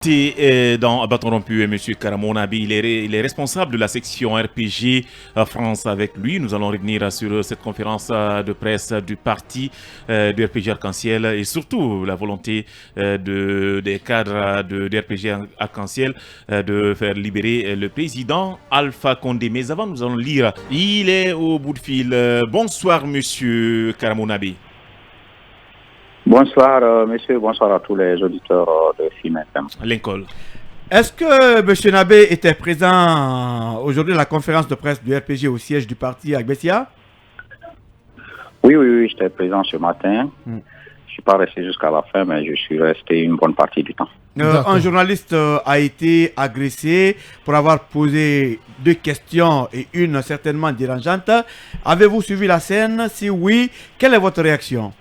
Dans Bâton rompu, M. Karamonabi, il est responsable de la section RPG France avec lui. Nous allons revenir sur cette conférence de presse du parti du RPG Arc-en-Ciel et surtout la volonté des cadres de RPG Arc-en-Ciel de faire libérer le président Alpha Condé. Mais avant, nous allons lire. Il est au bout de fil. Bonsoir, M. Karamonabi. Bonsoir, monsieur, bonsoir à tous les auditeurs de FIM FM. Lincoln. Est-ce que M. Nabé était présent aujourd'hui à la conférence de presse du RPG au siège du parti à Gbessia? Oui, j'étais présent ce matin. Je ne suis pas resté jusqu'à la fin, mais je suis resté une bonne partie du temps. Un journaliste a été agressé pour avoir posé 2 questions et une certainement dérangeante. Avez-vous suivi la scène? Si oui, quelle est votre réaction?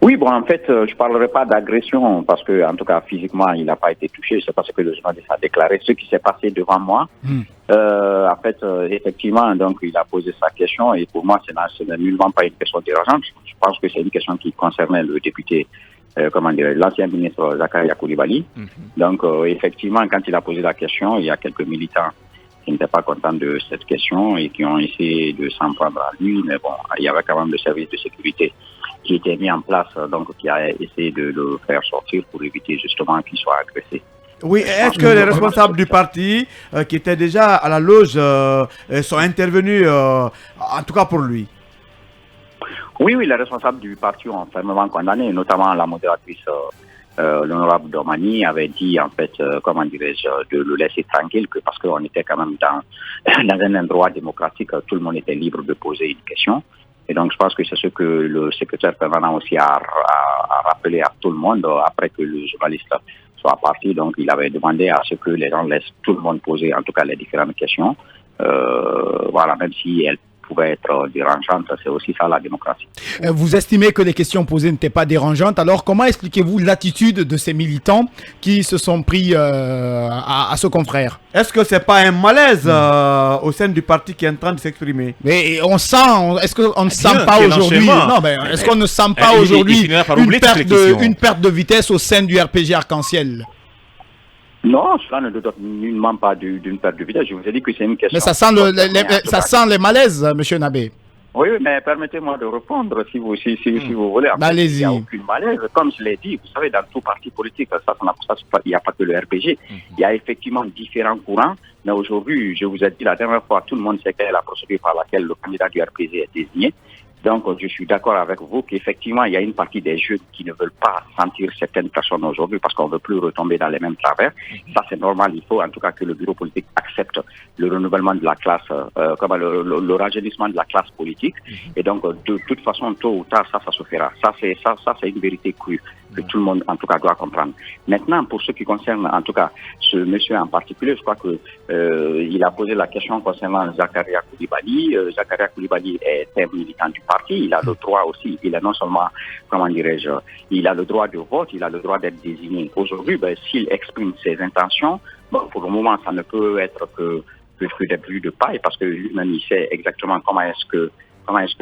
Oui, bon, en fait, je ne parlerai pas d'agression parce que, en tout cas, physiquement, il n'a pas été touché. C'est parce que le journaliste a déclaré ce qui s'est passé devant moi. En fait, effectivement, donc, il a posé sa question et pour moi, ce n'est nullement pas une question dérangeante. Je pense que c'est une question qui concernait le député, l'ancien ministre Zakaria Koulibaly. Donc, effectivement, quand il a posé la question, il y a quelques militants qui n'étaient pas contents de cette question et qui ont essayé de s'en prendre à lui. Mais bon, il y avait quand même le service de sécurité qui était mis en place, donc qui a essayé de le faire sortir pour éviter justement qu'il soit agressé. Oui, est-ce que les responsables du parti qui étaient déjà à la loge sont intervenus, en tout cas pour lui? Oui, les responsables du parti ont fermement condamné, notamment la modératrice l'honorable Domani avait dit en fait, de le laisser tranquille, parce qu'on était quand même dans un endroit démocratique, tout le monde était libre de poser une question. Et donc, je pense que c'est ce que le secrétaire permanent aussi a rappelé à tout le monde après que le journaliste soit parti. Donc, il avait demandé à ce que les gens laissent tout le monde poser, en tout cas, les différentes questions. Voilà, même si elles pouvaient être dérangeantes, c'est aussi ça la démocratie. Vous estimez que les questions posées n'étaient pas dérangeantes. Alors, comment expliquez-vous l'attitude de ces militants qui se sont pris à ce confrère? Est-ce que c'est pas un malaise au sein du parti qui est en train de s'exprimer? Mais on sent, est-ce qu'on ne sent pas aujourd'hui? Non, mais est-ce qu'on ne sent pas aujourd'hui une perte de vitesse au sein du RPG Arc-en-Ciel? Non, cela ne doit nullement pas d'une perte de vitesse. Je vous ai dit que c'est une question. Mais ça sent les malaises, M. Nabé. Oui, mais permettez-moi de répondre si vous voulez. Allez-y. Il n'y a aucune malaise. Comme je l'ai dit, vous savez, dans tout parti politique, il n'y a pas que le RPG. Il y a effectivement différents courants. Mais aujourd'hui, je vous ai dit la dernière fois, tout le monde sait quelle est la procédure par laquelle le candidat du RPG est désigné. Donc, je suis d'accord avec vous qu'effectivement, il y a une partie des jeunes qui ne veulent pas sentir certaines personnes aujourd'hui parce qu'on ne veut plus retomber dans les mêmes travers. Ça, c'est normal. Il faut en tout cas que le bureau politique accepte le renouvellement de la classe, le rajeunissement de la classe politique. Et donc, de toute façon, tôt ou tard, ça se fera. Ça, c'est une vérité crue que tout le monde, en tout cas, doit comprendre. Maintenant, pour ce qui concerne, en tout cas, ce monsieur en particulier, je crois que il a posé la question concernant Zakaria Koulibaly. Zakaria Koulibaly est un militant du parti. Il a le droit aussi, il a non seulement, il a le droit de vote, il a le droit d'être désigné. Aujourd'hui, s'il exprime ses intentions, pour le moment, ça ne peut être que des bruits de paille, parce que lui-même, il sait exactement comment est-ce que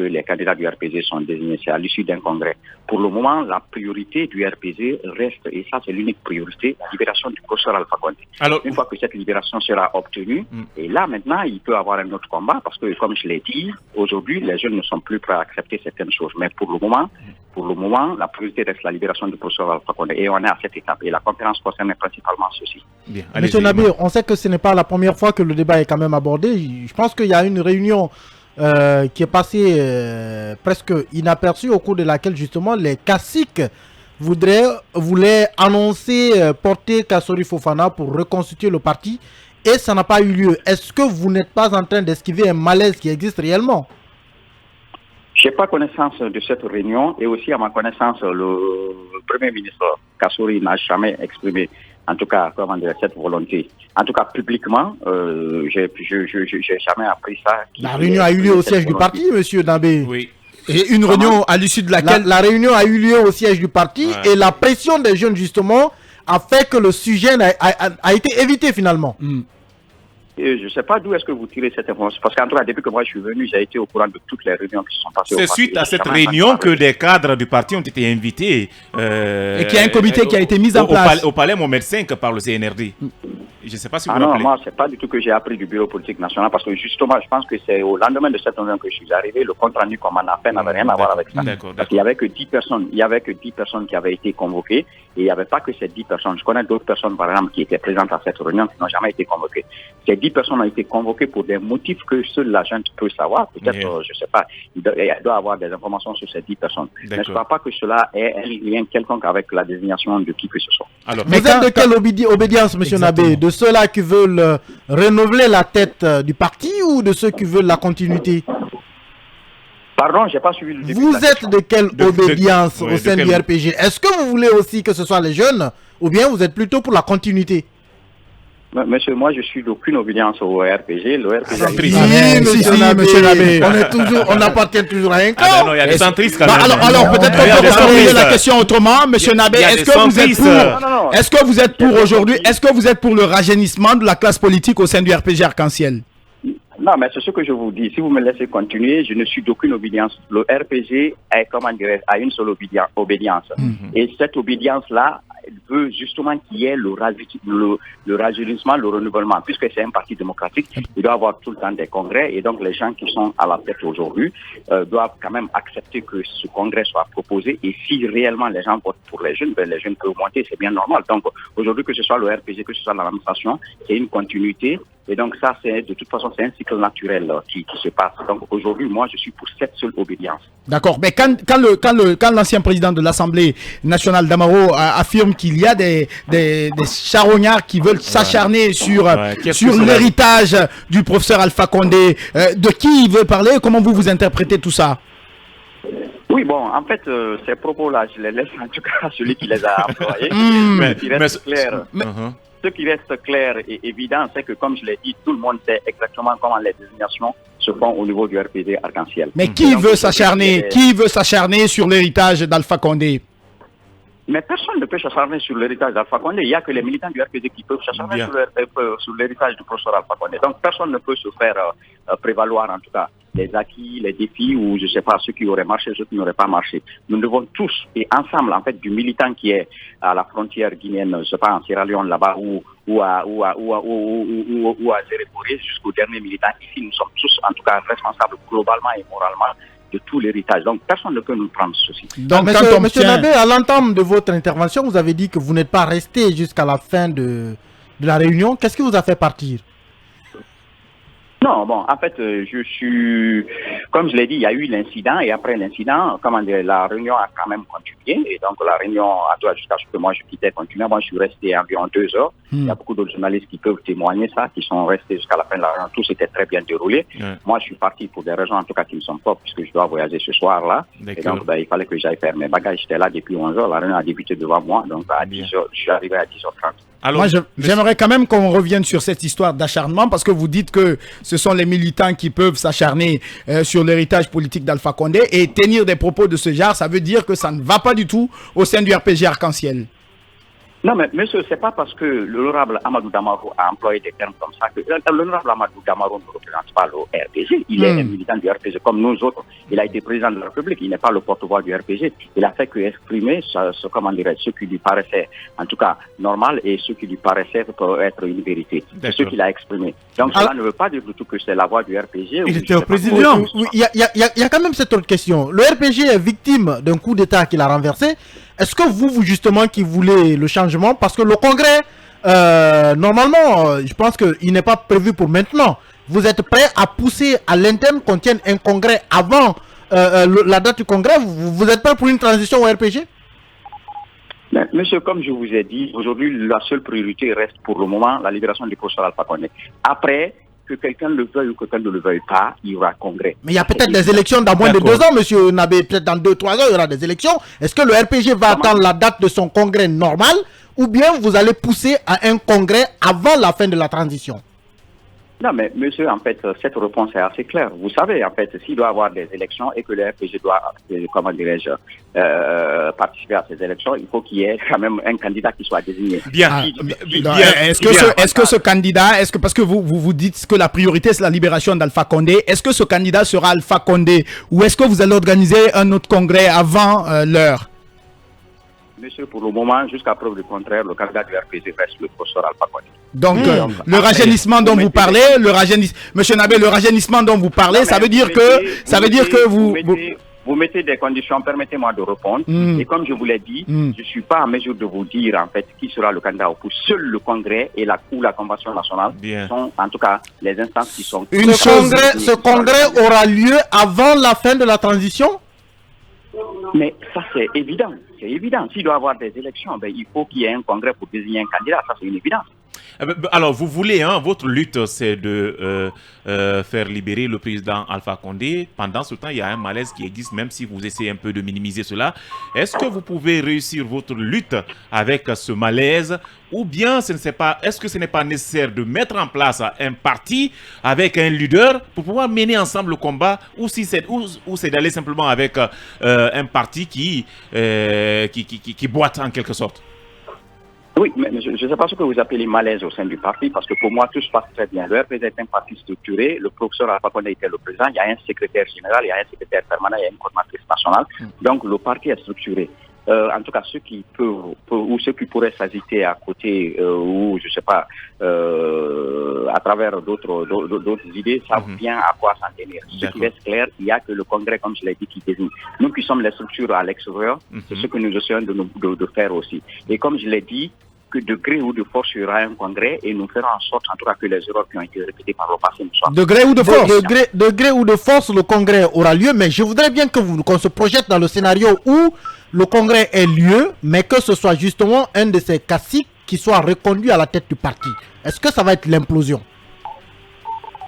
les candidats du RPG sont désignés. C'est à l'issue d'un congrès. Pour le moment, la priorité du RPG reste, et ça c'est l'unique priorité, la libération du professeur Alpha Condé. Alors, une fois que cette libération sera obtenue, et là maintenant, il peut avoir un autre combat, parce que comme je l'ai dit, aujourd'hui, les jeunes ne sont plus prêts à accepter certaines choses. Mais pour le moment, la priorité reste la libération du professeur Alpha Condé. Et on est à cette étape. Et la conférence concerne principalement ceci. Monsieur Nabé, on sait que ce n'est pas la première fois que le débat est quand même abordé. Je pense qu'il y a une réunion qui est passé presque inaperçu, au cours de laquelle justement les caciques voulaient annoncer porter Kassori Fofana pour reconstituer le parti, et ça n'a pas eu lieu. Est-ce que vous n'êtes pas en train d'esquiver un malaise qui existe réellement? Je n'ai pas connaissance de cette réunion, et aussi à ma connaissance, le Premier ministre Kassori n'a jamais exprimé, en tout cas, cette volonté. En tout cas, publiquement, j'ai jamais appris ça. La réunion a eu lieu au siège du parti, monsieur Nabé. Oui. Et une réunion à l'issue de laquelle... La réunion a eu lieu au siège du parti, et la pression des jeunes, justement, a fait que le sujet a été évité, finalement. Je ne sais pas d'où est-ce que vous tirez cette information. Parce qu'en tout cas, depuis que moi je suis venu, j'ai été au courant de toutes les réunions qui se sont passées. C'est suite à cette réunion que des cadres du parti ont été invités. Et qu'il y a un comité qui a été mis en place. Au palais Mohamed V par le CNRD. Je ne sais pas si vous non, moi, c'est pas du tout que j'ai appris du bureau politique national, parce que justement, je pense que c'est au lendemain de cette réunion que je suis arrivé, le compte rendu qu'on m'en a fait n'avait rien à voir avec ça. Parce qu'il y avait que 10 personnes, il y avait que 10 personnes qui avaient été convoquées, et il n'y avait pas que ces 10 personnes. Je connais d'autres personnes, par exemple, qui étaient présentes à cette réunion, qui n'ont jamais été convoquées. Ces 10 personnes ont été convoquées pour des motifs que seul l'agent peut savoir. Peut-être, je ne sais pas, il doit avoir des informations sur ces 10 personnes. Mais je ne crois pas que cela ait un lien quelconque avec la désignation de qui que ce soit. Alors, vous êtes de quelle obédience, M. Nabé? De ceux-là qui veulent renouveler la tête du parti ou de ceux qui veulent la continuité? Pardon, j'ai pas suivi le début. Vous êtes de quelle obédience au sein du RPG? Est-ce que vous voulez aussi que ce soit les jeunes ou bien vous êtes plutôt pour la continuité? Monsieur, moi je suis d'aucune obédience au RPG. Le RPG. Monsieur Nabé. On appartient toujours à un camp. Ah ben non, il y a des centristes quand même. Alors peut-être qu'on peut poser la question autrement, Monsieur Nabé. Est-ce que vous êtes pour? Est-ce que vous êtes pour aujourd'hui? Est-ce que vous êtes pour le rajeunissement de la classe politique au sein du RPG Arc-en-Ciel? Non, mais c'est ce que je vous dis. Si vous me laissez continuer, je ne suis d'aucune obédience. Le RPG a une seule obédience. Et cette obédience-là veut justement qu'il y ait le rajeunissement, le renouvellement. Puisque c'est un parti démocratique, il doit avoir tout le temps des congrès. Et donc, les gens qui sont à la tête aujourd'hui doivent quand même accepter que ce congrès soit proposé. Et si réellement les gens votent pour les jeunes, ben, les jeunes peuvent monter, c'est bien normal. Donc, aujourd'hui, que ce soit le RPG, que ce soit l'administration, c'est une continuité. Et donc ça, de toute façon, c'est un cycle naturel qui se passe. Donc aujourd'hui, moi, je suis pour cette seule obédience. D'accord, mais quand l'ancien président de l'Assemblée nationale Damaro affirme qu'il y a des charognards qui veulent s'acharner sur l'héritage du professeur Alpha Condé, de qui il veut parler? Comment vous interprétez tout ça? Oui, bon, en fait, ces propos-là, je les laisse en tout cas à celui qui les a employés. Ce qui reste clair et évident, c'est que, comme je l'ai dit, tout le monde sait exactement comment les désignations se font au niveau du RPD Arc-en-Ciel. Mais qui veut s'acharner sur l'héritage d'Alpha Condé? Mais personne ne peut s'acharner sur l'héritage d'Alpha Condé. Il n'y a que les militants du RPD qui peuvent s'acharner sur l'héritage du professeur Alpha Condé. Donc personne ne peut se faire prévaloir, en tout cas, les acquis, les défis, ou je ne sais pas, ceux qui auraient marché, ceux qui n'auraient pas marché. Nous devons tous, et ensemble, en fait, du militant qui est à la frontière guinéenne, je ne sais pas, en Sierra Leone, là-bas, ou à Zéréboré, jusqu'au dernier militant, ici, nous sommes tous, en tout cas, responsables globalement et moralement de tout l'héritage. Donc, personne ne peut nous prendre ceci. Donc, Monsieur Nabé, à l'entame de votre intervention, vous avez dit que vous n'êtes pas resté jusqu'à la fin de la réunion. Qu'est-ce qui vous a fait partir? Non, bon, en fait, comme je l'ai dit, il y a eu l'incident, et après l'incident, la réunion a quand même continué, et donc la réunion a dû, jusqu'à ce que moi je quittais, continuer. Moi, je suis resté environ 2 heures. Il y a beaucoup d'autres journalistes qui peuvent témoigner ça, qui sont restés jusqu'à la fin de la réunion. Tout s'était très bien déroulé. Moi, je suis parti pour des raisons, en tout cas, qui me sont propres, puisque je dois voyager ce soir-là. Et donc, il fallait que j'aille faire mes bagages. J'étais là depuis 11 heures. La réunion a débuté devant moi, donc à 10 heures, je suis arrivé à 10h30. Alors, moi, j'aimerais quand même qu'on revienne sur cette histoire d'acharnement, parce que vous dites que ce sont les militants qui peuvent s'acharner sur l'héritage politique d'Alpha Condé, et tenir des propos de ce genre, ça veut dire que ça ne va pas du tout au sein du RPG Arc-en-Ciel. Non, mais monsieur, c'est pas parce que l'honorable Amadou Damaro a employé des termes comme ça que l'honorable Amadou Damaro ne représente pas le RPG. Il est un militant du RPG comme nous autres. Il a été président de la République. Il n'est pas le porte-voix du RPG. Il a fait que exprimer ce qui lui paraissait, en tout cas, normal, et ce qui lui paraissait être une vérité. C'est ce qu'il a exprimé. Donc, cela ne veut pas dire du tout que c'est la voix du RPG. Il était au président. Il y a quand même cette autre question. Le RPG est victime d'un coup d'État qu'il a renversé. Est-ce que vous justement, qui voulez le changement, parce que le congrès, normalement, je pense qu'il n'est pas prévu pour maintenant. Vous êtes prêt à pousser à l'interne qu'on tienne un congrès avant la date du congrès? Vous êtes prêt pour une transition au RPG? Mais, monsieur, comme je vous ai dit, aujourd'hui, la seule priorité reste pour le moment la libération du professeur Alpha Condé. Après, que quelqu'un le veuille ou que quelqu'un ne le veuille pas, il y aura congrès. Mais il y a peut-être des élections dans moins de 2 ans, monsieur Nabé. Peut-être dans 2-3 ans, il y aura des élections. Est-ce que le RPG va attendre la date de son congrès normal, ou bien vous allez pousser à un congrès avant la fin de la transition? Non, mais monsieur, en fait, cette réponse est assez claire. Vous savez, en fait, s'il doit y avoir des élections et que le RPG doit, comment dirais-je, participer à ces élections, il faut qu'il y ait quand même un candidat qui soit désigné. Bien. Est-ce que ce candidat, parce que vous dites que la priorité c'est la libération d'Alpha Condé, est-ce que ce candidat sera Alpha Condé ou est-ce que vous allez organiser un autre congrès avant l'heure? Monsieur, pour le moment, jusqu'à preuve du contraire, le candidat du RPG reste le professeur Alpha Condé. Donc, le rajeunissement dont vous parlez, Monsieur Nabé, le rajeunissement dont vous parlez, ça veut dire que vous mettez des conditions, permettez-moi de répondre. Et comme je vous l'ai dit, je ne suis pas en mesure de vous dire, en fait, qui sera le candidat au pouce. Seul le Congrès et la Convention nationale sont, en tout cas, les instances qui sont... Ce congrès aura lieu avant la fin de la transition? Mais ça, c'est évident. C'est évident. S'il doit y avoir des élections, ben, il faut qu'il y ait un congrès pour désigner un candidat. Ça, c'est une évidence. Alors, vous voulez, hein, votre lutte, c'est de faire libérer le président Alpha Condé. Pendant ce temps, il y a un malaise qui existe, même si vous essayez un peu de minimiser cela. Est-ce que vous pouvez réussir votre lutte avec ce malaise ou bien est-ce que ce n'est pas nécessaire de mettre en place un parti avec un leader pour pouvoir mener ensemble le combat ou c'est d'aller simplement avec un parti qui boite en quelque sorte? Oui, mais je ne sais pas ce que vous appelez malaise au sein du parti, parce que pour moi, tout se passe très bien. Le RPG est un parti structuré, le professeur Alpha Condé était le président, il y a un secrétaire général, il y a un secrétaire permanent, il y a une coordinatrice nationale. Donc, le parti est structuré. En tout cas, ceux qui pourraient s'agiter à côté ou, je ne sais pas, à travers d'autres idées, savent bien à quoi s'en tenir. Ce qui reste clair, il n'y a que le Congrès, comme je l'ai dit, qui désigne. Nous qui sommes les structures à l'extérieur, c'est ce que nous essayons de faire aussi. Et comme je l'ai dit, que de gré ou de force, il y aura un congrès et nous ferons en sorte, en tout cas, que les erreurs qui ont été répétées par le passé ne soient pas. De gré ou de force de gré ou de force, le congrès aura lieu, mais je voudrais bien qu'on se projette dans le scénario où le congrès ait lieu, mais que ce soit justement un de ces caciques qui soit reconduit à la tête du parti. Est-ce que ça va être l'implosion?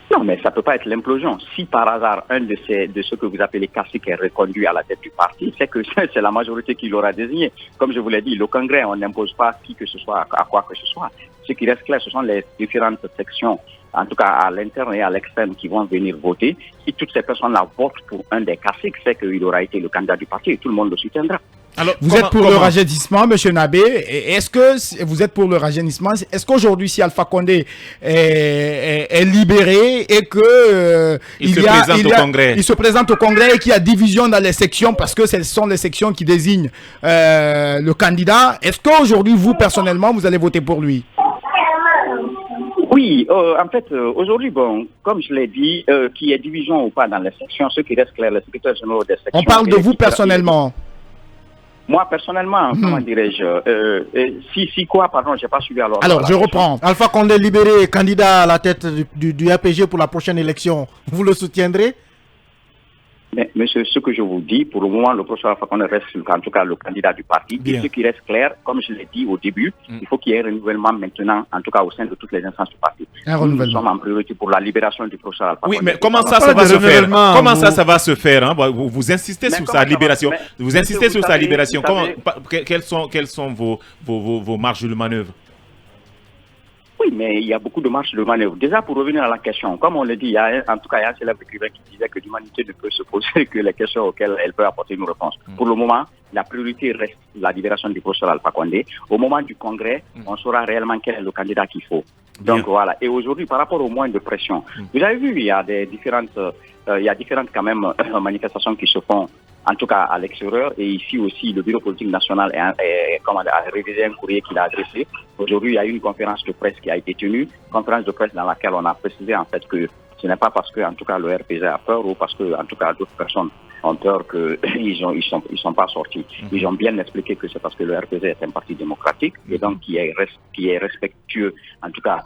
Non, mais ça ne peut pas être l'implosion. Si par hasard, un de ceux que vous appelez caciques est reconduit à la tête du parti, c'est que c'est la majorité qui l'aura désigné. Comme je vous l'ai dit, le Congrès, on n'impose pas qui que ce soit, à quoi que ce soit. Ce qui reste clair, ce sont les différentes sections, en tout cas à l'interne et à l'externe, qui vont venir voter. Si toutes ces personnes-là votent pour un des caciques, c'est qu'il aura été le candidat du parti et tout le monde le soutiendra. Alors, vous êtes pour le rajeunissement, M. Nabé. Est-ce que vous êtes pour le rajeunissement? Est-ce qu'aujourd'hui, si Alpha Condé est libéré et que il se présente au Congrès et qu'il y a division dans les sections parce que ce sont les sections qui désignent le candidat, est-ce qu'aujourd'hui, vous, personnellement, vous allez voter pour lui? Oui, en fait, aujourd'hui, bon, comme je l'ai dit, qu'il y ait division ou pas dans les sections, ce qui reste clair, les secrétaires généraux des sections... On parle de vous personnellement. Moi, personnellement, comment dirais-je, si quoi, pardon, j'ai pas suivi alors. Alors, je reprends. Alpha Condé libéré, candidat à la tête du RPG pour la prochaine élection, vous le soutiendrez? Mais monsieur, ce que je vous dis, pour le moment, le professeur Alpha Condé reste en tout cas le candidat du parti. Et ce qui reste clair, comme je l'ai dit au début, il faut qu'il y ait un renouvellement maintenant, en tout cas au sein de toutes les instances du parti. Nous sommes en priorité pour la libération du professeur Alpha Condé. Oui, mais comment ça va se faire? Comment ça va se faire, hein? Vous insistez sur sa libération. Vous insistez sur sa libération. Quelles sont vos marges de manœuvre? Oui, mais il y a beaucoup de marges de manœuvre. Déjà, pour revenir à la question, comme on le dit, en tout cas, il y a un célèbre écrivain qui disait que l'humanité ne peut se poser que les questions auxquelles elle peut apporter une réponse. Pour le moment, la priorité reste la libération du professeur Alpha Condé. Au moment du congrès, on saura réellement quel est le candidat qu'il faut. Donc voilà. Et aujourd'hui, par rapport au moins de pression, vous avez vu, il y a différentes quand même manifestations qui se font, en tout cas à l'extérieur, et ici aussi le bureau politique national a révisé un courrier qu'il a adressé. Aujourd'hui, il y a eu une conférence de presse qui a été tenue, conférence de presse dans laquelle on a précisé en fait que ce n'est pas parce que en tout cas le RPG a peur ou parce que en tout cas d'autres personnes ont peur qu'ils sont pas sortis. Ils ont bien expliqué que c'est parce que le RPG est un parti démocratique et donc qui est respectueux en tout cas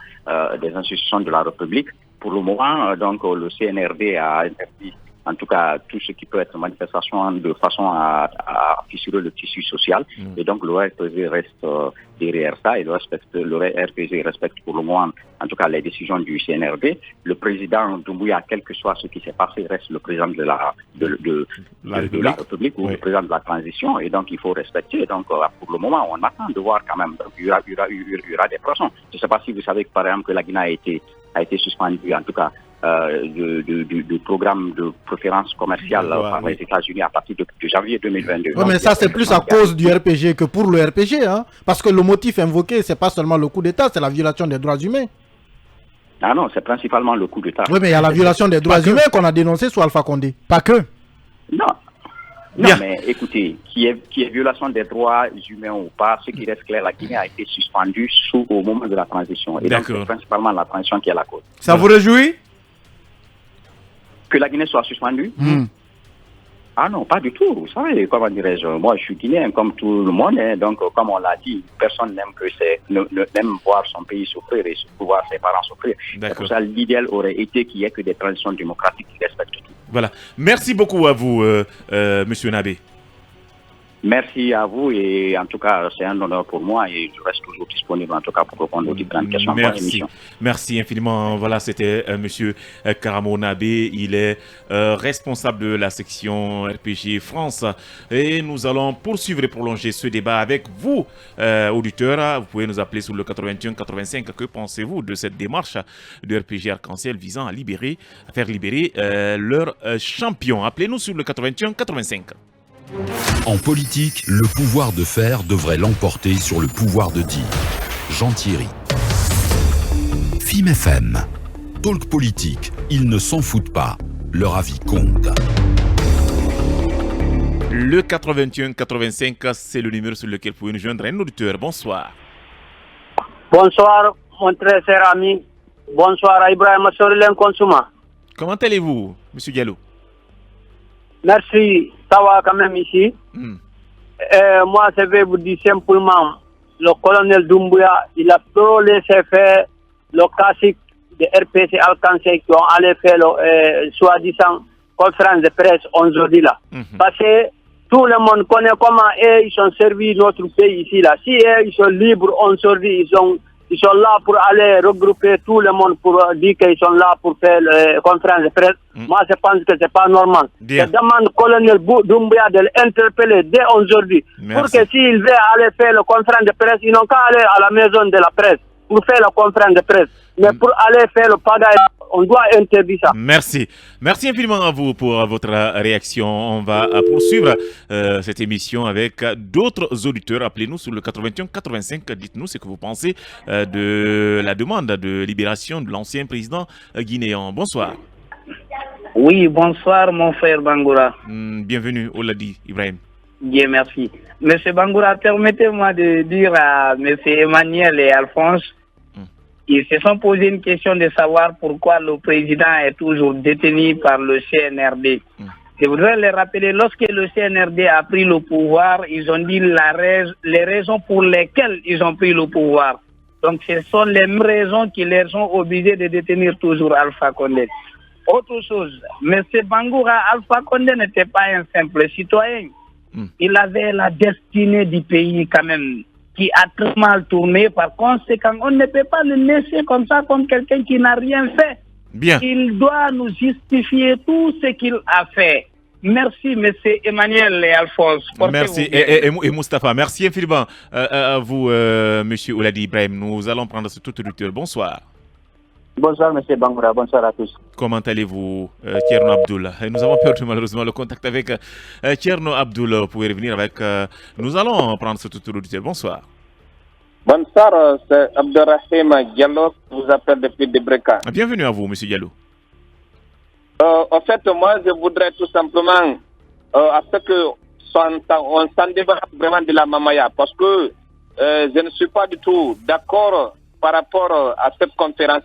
des institutions de la République. Pour le moment, donc le CNRD a interdit en tout cas tout ce qui peut être manifestation de façon à fissurer le tissu social. Et donc le RPG reste derrière ça et le RPG respecte pour le moment en tout cas les décisions du CNRD. Le président Doumbouya, quel que soit ce qui s'est passé, reste le président de la République ou le président de la transition et donc il faut respecter. Donc pour le moment on attend de voir quand même. Donc, il y aura des pressions. Je ne sais pas si vous savez que par exemple que la Guinée a été a été suspendu, en tout cas, du programme de préférence commerciale par les États-Unis à partir de janvier 2022. Oui, mais ça, c'est plus à cause du RPG que pour le RPG, hein, parce que le motif invoqué, c'est pas seulement le coup d'État, c'est la violation des droits humains. Ah non, c'est principalement le coup d'État. Oui, mais il y a la violation des droits humains qu'on a dénoncé sur Alpha Condé. Pas que. Non. Non, mais écoutez, qui est violation des droits humains ou pas, ce qui reste clair, la Guinée a été suspendue au moment de la transition. Et donc, c'est principalement la transition qui est la cause. Ça vous réjouit? Que la Guinée soit suspendue? Ah non, pas du tout. Vous savez, comment dirais-je, moi je suis guinéen comme tout le monde, hein, donc comme on l'a dit, personne n'aime voir son pays souffrir et voir ses parents souffrir. C'est pour ça l'idéal aurait été qu'il n'y ait que des transitions démocratiques qui respectent tout. Voilà. Merci beaucoup à vous, Monsieur Nabé. Merci à vous et en tout cas c'est un honneur pour moi et je reste toujours disponible en tout cas pour répondre aux différentes questions. Merci infiniment. Voilà, c'était Monsieur Karamo Nabé. Il est responsable de la section RPG France et nous allons poursuivre et prolonger ce débat avec vous, auditeurs. Vous pouvez nous appeler sur le 81 85. Que pensez-vous de cette démarche de RPG Arc-en-Ciel visant à faire libérer leur champion? Appelez-nous sur le 81 85. En politique, le pouvoir de faire devrait l'emporter sur le pouvoir de dire. Jean Thierry. FIM FM. Talk politique. Ils ne s'en foutent pas. Leur avis compte. Le 81 85, c'est le numéro sur lequel vous pouvez nous joindre un auditeur. Bonsoir. Bonsoir, mon très cher ami. Bonsoir à Ibrahim Sorilène Consuma. Comment allez-vous, Monsieur Diallo? Merci, ça va quand même ici. Moi, je vais vous dire simplement, le colonel Doumbouya, il a trop laissé faire le classique de RPC Alcancé qui ont allé faire le soi-disant conférence de presse aujourd'hui là. Parce que tout le monde connaît comment ils ont servi notre pays ici là. Si ils sont libres aujourd'hui, ils sont là pour aller regrouper tout le monde pour dire qu'ils sont là pour faire la conférence de presse. Moi, je pense que c'est pas normal. Je demande au colonel Doumbouya de l'interpeller dès aujourd'hui. Pour que s'il veut aller faire la conférence de presse, ils n'ont qu'à aller à la maison de la presse pour faire la conférence de presse. Mais pour aller faire le pagaille, on doit interdire ça. Merci. Merci infiniment à vous pour votre réaction. On va poursuivre cette émission avec d'autres auditeurs. Appelez-nous sur le 81 85. Dites-nous ce que vous pensez de la demande de libération de l'ancien président guinéen. Bonsoir. Oui, bonsoir mon frère Bangoura. Bienvenue, Oladi Ibrahim. Bien, merci. Monsieur Bangoura, permettez-moi de dire à monsieur Emmanuel et Alphonse, ils se sont posé une question de savoir pourquoi le président est toujours détenu par le CNRD. Je voudrais les rappeler, lorsque le CNRD a pris le pouvoir, ils ont dit les raisons pour lesquelles ils ont pris le pouvoir. Donc ce sont les mêmes raisons qui les ont obligés de détenir toujours Alpha Condé. Autre chose, M. Bangoura, Alpha Condé n'était pas un simple citoyen. Il avait la destinée du pays quand même, qui a très mal tourné. Par conséquent, on ne peut pas le laisser comme ça, comme quelqu'un qui n'a rien fait. Bien. Il doit nous justifier tout ce qu'il a fait. Merci, M. Emmanuel et Alphonse. Merci. Et Moustapha, merci infiniment à vous, M. Oladi Ibrahim. Nous allons prendre ce tout auditeur. Bonsoir. Bonsoir, M. Bangoura. Bonsoir à tous. Comment allez-vous, Tierno Abdoul? Nous avons perdu malheureusement le contact avec Tierno Abdoul. Vous pouvez revenir avec... Nous allons prendre ce tout auditeur. Bonsoir. Bonsoir, c'est Abderrahim Diallo qui vous appelle depuis Debreka. Bienvenue à vous, M. Diallo. En fait, moi, je voudrais tout simplement à ce qu'on s'en débarrasse vraiment de la mamaya, parce que je ne suis pas du tout d'accord par rapport à cette conférence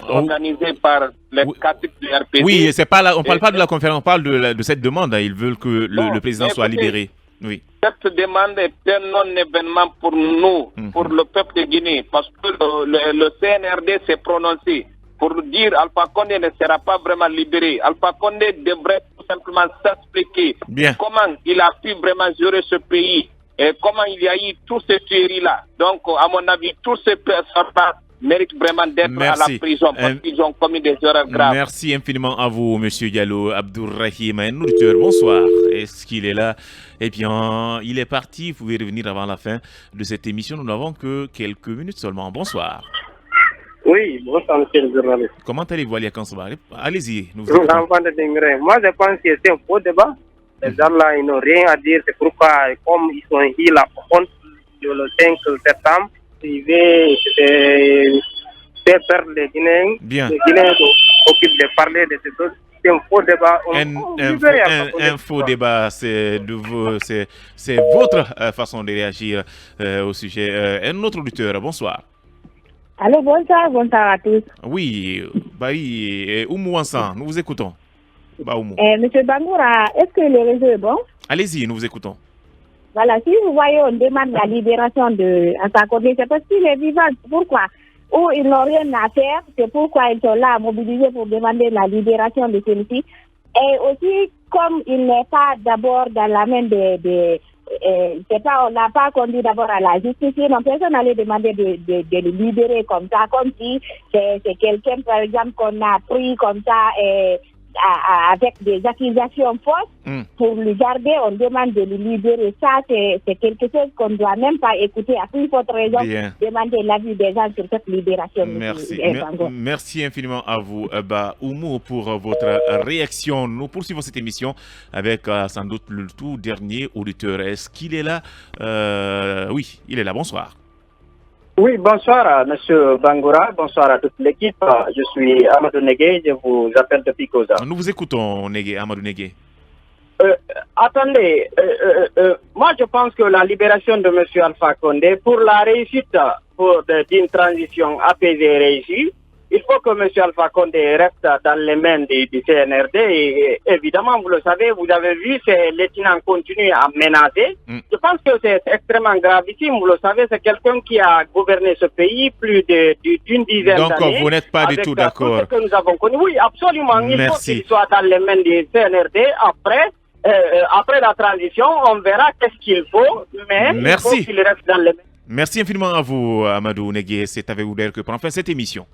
organisée par les caciques du RPG. Oui, c'est pas là, on ne parle pas de la conférence, on parle de cette demande. Ils veulent que le président soit libéré. Oui. Cette demande est un non-événement pour nous, pour le peuple de Guinée, parce que le CNRD s'est prononcé pour dire Alpha Condé ne sera pas vraiment libéré. Alpha Condé devrait tout simplement s'expliquer comment il a pu vraiment gérer ce pays et comment il y a eu tous ces tueries-là. Donc, à mon avis, tous ces personnes-là méritent vraiment d'être à la prison parce qu'ils ont commis des erreurs graves. Merci infiniment à vous, M. Diallo. Abdourrahim, un auditeur, bonsoir. Est-ce qu'il est là? Eh bien, il est parti. Vous pouvez revenir avant la fin de cette émission. Nous n'avons que quelques minutes seulement. Bonsoir. Oui, bonsoir, monsieur le journaliste. Comment allez-vous, Ali Akansouba? Allez-y, nous vous L'enfant de Dingré. Moi, je pense que c'est un faux débat. Les gens là, ils n'ont rien à dire. C'est pourquoi, comme ils sont ici, la honte le 5 septembre, ils veulent faire perdre les Guinéens. Bien. Les Guinéens s'occupent de parler de ces choses. C'est un faux débat. Un faux débat, c'est votre façon de réagir au sujet. Un autre auditeur, bonsoir. Allô, bonsoir à tous. Oui, Baï et Oumou Ansan, nous vous écoutons. Monsieur Bangoura, est-ce que le réseau est bon? Allez-y, nous vous écoutons. Voilà, si vous voyez, on demande la libération de Anta Condé, c'est parce qu'il est vivant. Pourquoi? Ou ils n'ont rien à faire, c'est pourquoi ils sont là à mobiliser pour demander la libération de celui-ci. Et aussi, comme il n'est pas d'abord dans la main on n'a pas conduit d'abord à la justice, sinon personne n'allait demander de le libérer comme ça, comme si c'est quelqu'un, par exemple, qu'on a pris comme ça avec des accusations fausses pour le garder, on demande de le libérer. Ça, c'est quelque chose qu'on ne doit même pas écouter. À plus forte raison, demander l'avis des gens sur cette libération. Merci infiniment à vous, Oumou, pour votre réaction. Nous poursuivons cette émission avec sans doute le tout dernier auditeur. Est-ce qu'il est là? Oui, il est là. Bonsoir. Oui, bonsoir Monsieur Bangoura, bonsoir à toute l'équipe. Je suis Amadou Negué, je vous appelle depuis Koza. Nous vous écoutons, Amadou Negué. Attendez, moi je pense que la libération de Monsieur Alpha Condé, pour la réussite d'une transition apaisée et réussie, il faut que M. Alpha Condé reste dans les mains du CNRD. Et évidemment, vous le savez, vous avez vu, ces lieutenants continuent à menacer. Je pense que c'est extrêmement gravissime. Vous le savez, c'est quelqu'un qui a gouverné ce pays plus d'une dizaine d'années. Donc, vous n'êtes pas du tout d'accord. Que nous avons connu. Oui, absolument. Il faut qu'il soit dans les mains du CNRD. Après la transition, on verra qu'est-ce qu'il faut. Mais il faut qu'il reste dans les mains. Merci infiniment à vous, Amadou Negué. C'est avec vous d'ailleurs que prend fin cette émission.